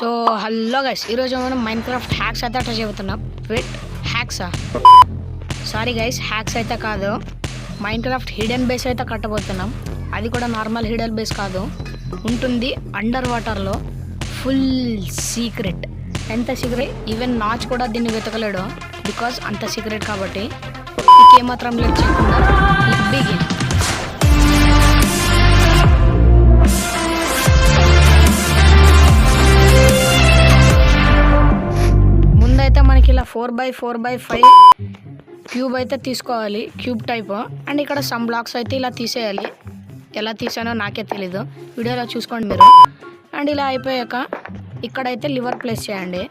So hello guys, ఈరోజు మనం Minecraft hacks అయితే అట్లా చెబుతున్నాం. వెయిట్, హ్యాక్సా? సారీ గైస్, హ్యాక్స్ అయితే కాదు. మైన్క్రాఫ్ట్ హిడెన్ బేస్ అయితే కట్టబోతున్నాం. అది కూడా నార్మల్ హిడెన్ బేస్ కాదు, ఉంటుంది అండర్ వాటర్లో, ఫుల్ సీక్రెట్. ఎంత సీక్రెట్, ఈవెన్ నాచ్ కూడా దీన్ని వెతకలేడు, బికాజ్ అంత సీక్రెట్ కాబట్టి. ఇంకేమాత్రం లేట్ చేయకుండా బిగిన్. ముందైతే మనకి ఇలా 4x4x5 క్యూబ్ అయితే తీసుకోవాలి, క్యూబ్ టైప్. అండ్ ఇక్కడ సమ్ బ్లాక్స్ అయితే ఇలా తీసేయాలి. ఎలా తీసానో నాకే తెలీదు, వీడియోలో చూసుకోండి మీరు. అండ్ ఇలా అయిపోయాక ఇక్కడైతే లివర్ ప్లేస్ చేయండి.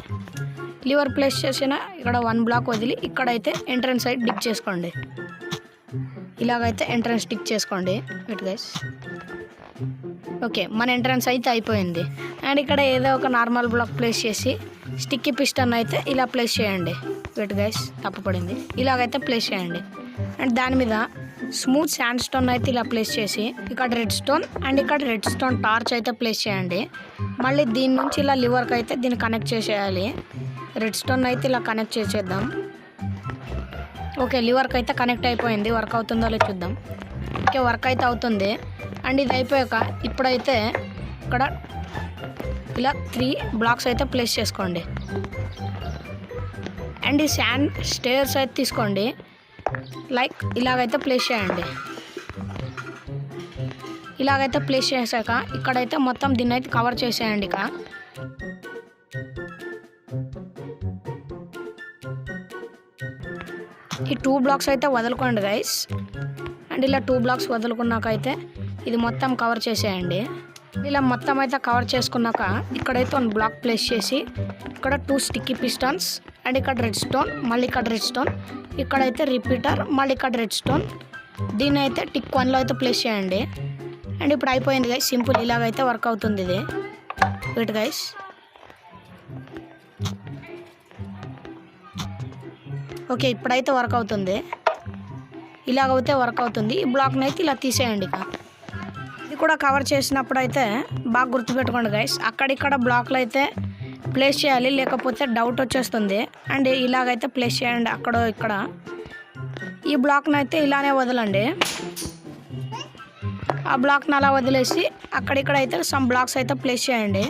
లివర్ ప్లేస్ చేసిన ఇక్కడ 1 బ్లాక్ వదిలి ఇక్కడైతే ఎంట్రన్స్ సైడ్ డిక్ చేసుకోండి. ఇలాగైతే ఎంట్రన్స్ డిక్ చేసుకోండి. వెయిట్ గైస్, ఓకే, మన ఎంట్రన్స్ అయితే అయిపోయింది. అండ్ ఇక్కడ ఏదో ఒక నార్మల్ బ్లాక్ ప్లేస్ చేసి స్టిక్కీ పిస్టన్ అయితే ఇలా ప్లేస్ చేయండి. వెయిట్ గైస్, తప్పు పడింది. ఇలాగైతే ప్లేస్ చేయండి. అండ్ దాని మీద స్మూత్ శాండ్ స్టోన్ అయితే ఇలా ప్లేస్ చేసి ఇక్కడ రెడ్ స్టోన్ అండ్ ఇక్కడ రెడ్ స్టోన్ టార్చ్ అయితే ప్లేస్ చేయండి. మళ్ళీ దీని నుంచి ఇలా లివర్కి అయితే దీన్ని కనెక్ట్ చేసేయాలి. రెడ్ స్టోన్ అయితే ఇలా కనెక్ట్ చేసేద్దాం. ఓకే, లివర్కి అయితే కనెక్ట్ అయిపోయింది. వర్క్ అవుతుందో లేదో చూద్దాం. ఓకే, వర్క్ అయితే అవుతుంది. అండ్ ఇది అయిపోయాక ఇప్పుడైతే ఇక్కడ ఇలా 3 బ్లాక్స్ అయితే ప్లేస్ చేసుకోండి. అండ్ ఈ శాండ్ స్టేర్స్ అయితే తీసుకోండి, లైక్ ఇలాగైతే ప్లేస్ చేయండి. ఇలాగైతే ప్లేస్ చేశాక ఇక్కడైతే మొత్తం దీన్ని అయితే కవర్ చేసేయండి. ఇక ఈ 2 బ్లాక్స్ అయితే వదులుకోండి గైస్. అండ్ ఇలా 2 బ్లాక్స్ వదులుకున్నాక అయితే ఇది మొత్తం కవర్ చేసేయండి. ఇలా మొత్తం అయితే కవర్ చేసుకున్నాక ఇక్కడైతే 1 బ్లాక్ ప్లేస్ చేసి ఇక్కడ 2 స్టిక్కీ పిస్టన్స్ అండ్ ఇక్కడ రెడ్ స్టోన్, మళ్ళీ ఇక్కడ రెడ్ స్టోన్, ఇక్కడైతే రిపీటర్, మళ్ళీ ఇక్కడ రెడ్ స్టోన్. దీన్ని అయితే టిక్ 1లో అయితే ప్లేస్ చేయండి. అండ్ ఇప్పుడు అయిపోయింది గైస్, సింపుల్. ఇలాగైతే వర్క్ అవుతుంది ఇది. వెయిట్ గైస్, ఓకే, ఇప్పుడైతే వర్క్ అవుతుంది. ఇలాగైతే వర్క్ అవుతుంది. ఈ బ్లాక్ని అయితే ఇలా తీసేయండి. ఇక ఇది కూడా కవర్ చేసినప్పుడు అయితే బాగా గుర్తుపెట్టుకోండి గైస్, అక్కడిక్కడ బ్లాక్లు అయితే ప్లేస్ చేయాలి, లేకపోతే డౌట్ వచ్చేస్తుంది. అండ్ ఇలాగైతే ప్లేస్ చేయండి అక్కడ ఇక్కడ. ఈ బ్లాక్ని అయితే ఇలానే వదలండి. ఆ బ్లాక్ని అలా వదిలేసి అక్కడిక్కడ అయితే సమ్ బ్లాక్స్ అయితే ప్లేస్ చేయండి.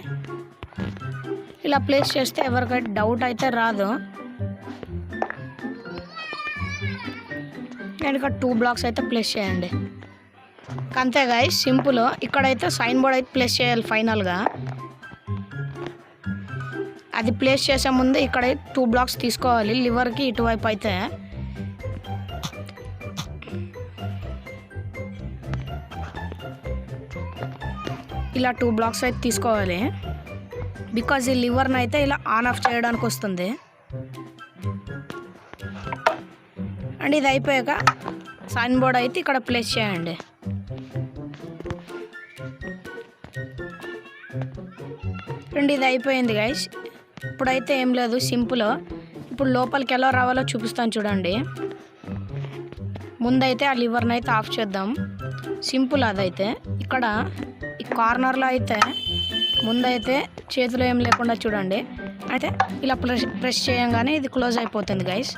ఇలా ప్లేస్ చేస్తే ఎవరికైతే డౌట్ అయితే రాదు. అండ్ ఇక్కడ 2 బ్లాక్స్ అయితే ప్లేస్ చేయండి. అంతే గైస్, సింపుల్. ఇక్కడైతే సైన్ బోర్డ్ అయితే ప్లేస్ చేయాలి ఫైనల్గా. అది ప్లేస్ చేసే ముందు ఇక్కడ 2 బ్లాక్స్ తీసుకోవాలి లివర్కి ఇటువైపు అయితే. ఇలా 2 బ్లాక్స్ అయితే తీసుకోవాలి, బికాజ్ ఈ లివర్ని అయితే ఇలా ఆన్ ఆఫ్ చేయడానికి వస్తుంది. అండ్ ఇది అయిపోయాక సైన్ బోర్డ్ అయితే ఇక్కడ ప్లేస్ చేయండి. అండ్ ఇది అయిపోయింది గైస్. ఇప్పుడైతే ఏం లేదు, సింపుల్. ఇప్పుడు లోపలికి ఎలా రావాలో చూపిస్తాను చూడండి. ముందైతే ఆ లివర్ని అయితే ఆఫ్ చేద్దాం. సింపుల్. అదైతే ఇక్కడ ఈ కార్నర్లో అయితే ముందైతే చేతిలో ఏం లేకుండా చూడండి. అయితే ఇలా ప్రెస్ చేయంగానే ఇది క్లోజ్ అయిపోతుంది గైస్.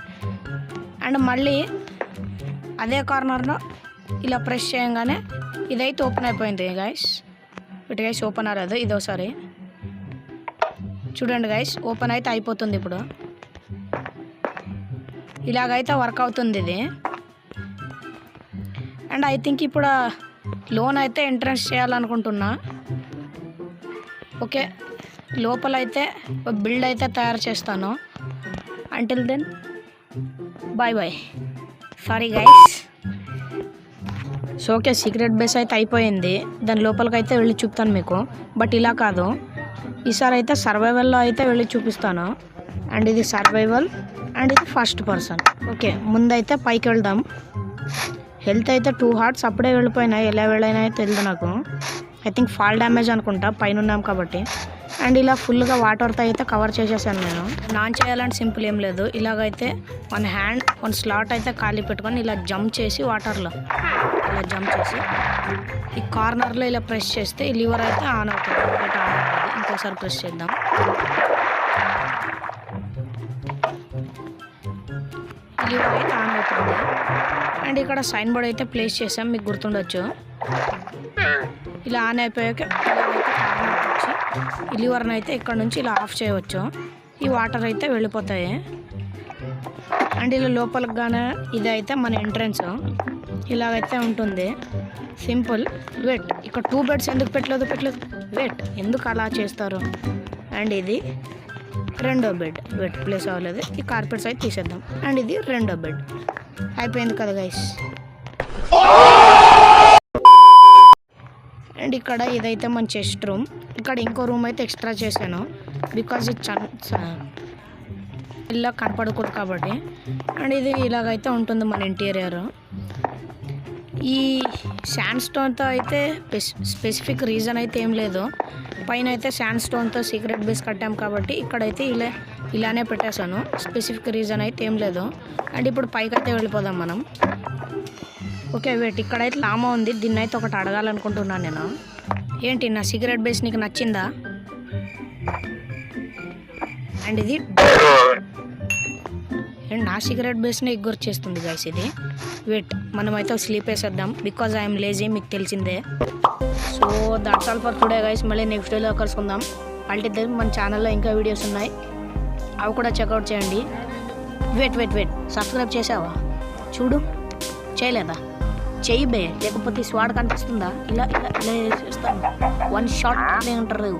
అండ్ మళ్ళీ అదే కార్నర్లో ఇలా ప్రెస్ చేయంగానే ఇదైతే ఓపెన్ అయిపోయింది గైస్. ఇటు గైస్ ఓపెన్ అవ్వదు, ఇదోసారి చూడండి గైస్, ఓపెన్ అయితే అయిపోతుంది. ఇప్పుడు ఇలాగైతే వర్క్ అవుతుంది ఇది. అండ్ ఐ థింక్ ఇప్పుడు లోన్ అయితే ఎంట్రన్స్ చేయాలనుకుంటున్నా. ఓకే, లోపలైతే బిల్డ్ అయితే తయారు చేస్తాను. Until then bye bye. Sorry guys. So okay, secret base అయితే అయిపోయింది. దాని లోపలికి అయితే వెళ్ళి చూపుతాను మీకు, బట్ ఇలా కాదు, ఈసారి అయితే సర్వైవల్లో అయితే వెళ్ళి చూపిస్తాను. అండ్ ఇది సర్వైవల్ అండ్ ఇది ఫస్ట్ పర్సన్. ఓకే, ముందైతే పైకి వెళ్దాం. హెల్త్ అయితే 2 హార్ట్స్ అప్పుడే వెళ్ళిపోయినాయి. ఎలా వెళ్ళినాయో తెలియదు నాకు. ఐ థింక్ ఫాల్ డ్యామేజ్ అనుకుంటా, పైన ఉన్నాం కాబట్టి. అండ్ ఇలా ఫుల్గా వాటర్తో అయితే కవర్ చేసేసాను నేను. నాన్ చేయాలంటే సింపుల్, ఏం లేదు. ఇలాగైతే 1 హ్యాండ్ 1 స్లాట్ అయితే ఖాళీ పెట్టుకొని ఇలా జంప్ చేసి వాటర్లో ఇలా జంప్ చేసి ఈ కార్నర్లో ఇలా ప్రెస్ చేస్తే ఈ లివర్ అయితే ఆన్ అవుతుంది. ఇంకో ఒకసారి ప్రెస్ చేద్దాం. లివర్ అయితే ఆన్ అవుతుంది. అండ్ ఇక్కడ సైన్ బోర్డ్ అయితే ప్లేస్ చేసాం, మీకు గుర్తుండొచ్చు. ఇలా ఆన్ అయిపోయాక ఈ లివర్ని అయితే ఇక్కడ నుంచి ఇలా ఆఫ్ చేయవచ్చు. ఈ వాటర్ అయితే వెళ్ళిపోతాయి. అండ్ ఇలా లోపలికి గానే ఇది అయితే మన ఎంట్రన్స్ ఇలాగైతే ఉంటుంది. సింపుల్. వెట్, ఇక్కడ 2 బెడ్స్ ఎందుకు పెట్టలేదు? వెట్, ఎందుకు అలా చేస్తారు? అండ్ ఇది రెండో బెడ్. వెట్, ప్లేస్ అవ్వలేదు. ఈ కార్పెట్స్ అయితే తీసేద్దాం. అండ్ ఇది రెండో బెడ్. అయిపోయింది కదా గైస్. అండ్ ఇక్కడ ఇదైతే మన చెస్ట్ రూమ్. ఇక్కడ ఇంకో రూమ్ అయితే ఎక్స్ట్రా చేశాను, బికాజ్ ఇది ఇలా కనపడకూడదు కాబట్టి. అండ్ ఇది ఇలాగైతే ఉంటుంది మన ఇంటీరియర్. ఈ శాండ్ స్టోన్తో అయితే స్పెసిఫిక్ రీజన్ అయితే ఏం లేదు. పైన అయితే శాండ్ స్టోన్తో సీక్రెట్ బేస్ కట్టాం కాబట్టి ఇక్కడైతే ఇలానే పెట్టేశాను. స్పెసిఫిక్ రీజన్ అయితే ఏం లేదు. అండ్ ఇప్పుడు పైకి అయితే వెళ్ళిపోదాం మనం. ఓకే వెయిట్, ఇక్కడైతే లామా ఉంది. దీన్ని అయితే ఒకటి అడగాలనుకుంటున్నాను నేను. ఏంటి, నా సీక్రెట్ బేస్ నీకు నచ్చిందా? అండ్ ఇది నా సీక్రెట్ బేస్ని ఇగ్నోర్ చేస్తుంది గైస్ ఇది. వెయిట్, మనమైతే స్లీప్ వేసేద్దాం, బికాజ్ ఐఎమ్ లేజీ, మీకు తెలిసిందే. So that's all for today guys. మళ్ళీ నెక్స్ట్ వీడియోలో కలుసుకుందాం. అల్టిదే మన ఛానల్లో ఇంకా వీడియోస్ ఉన్నాయి, అవి కూడా చెక్అవుట్ చేయండి. వెయిట్, సబ్స్క్రైబ్ చేసావా? చూడు, చేయలేదా? చెయ్యి బే, లేకపోతే స్వాడ్ కనిపిస్తుందా? ఇలా చేస్తాను. 1 షాట్ అంటారు.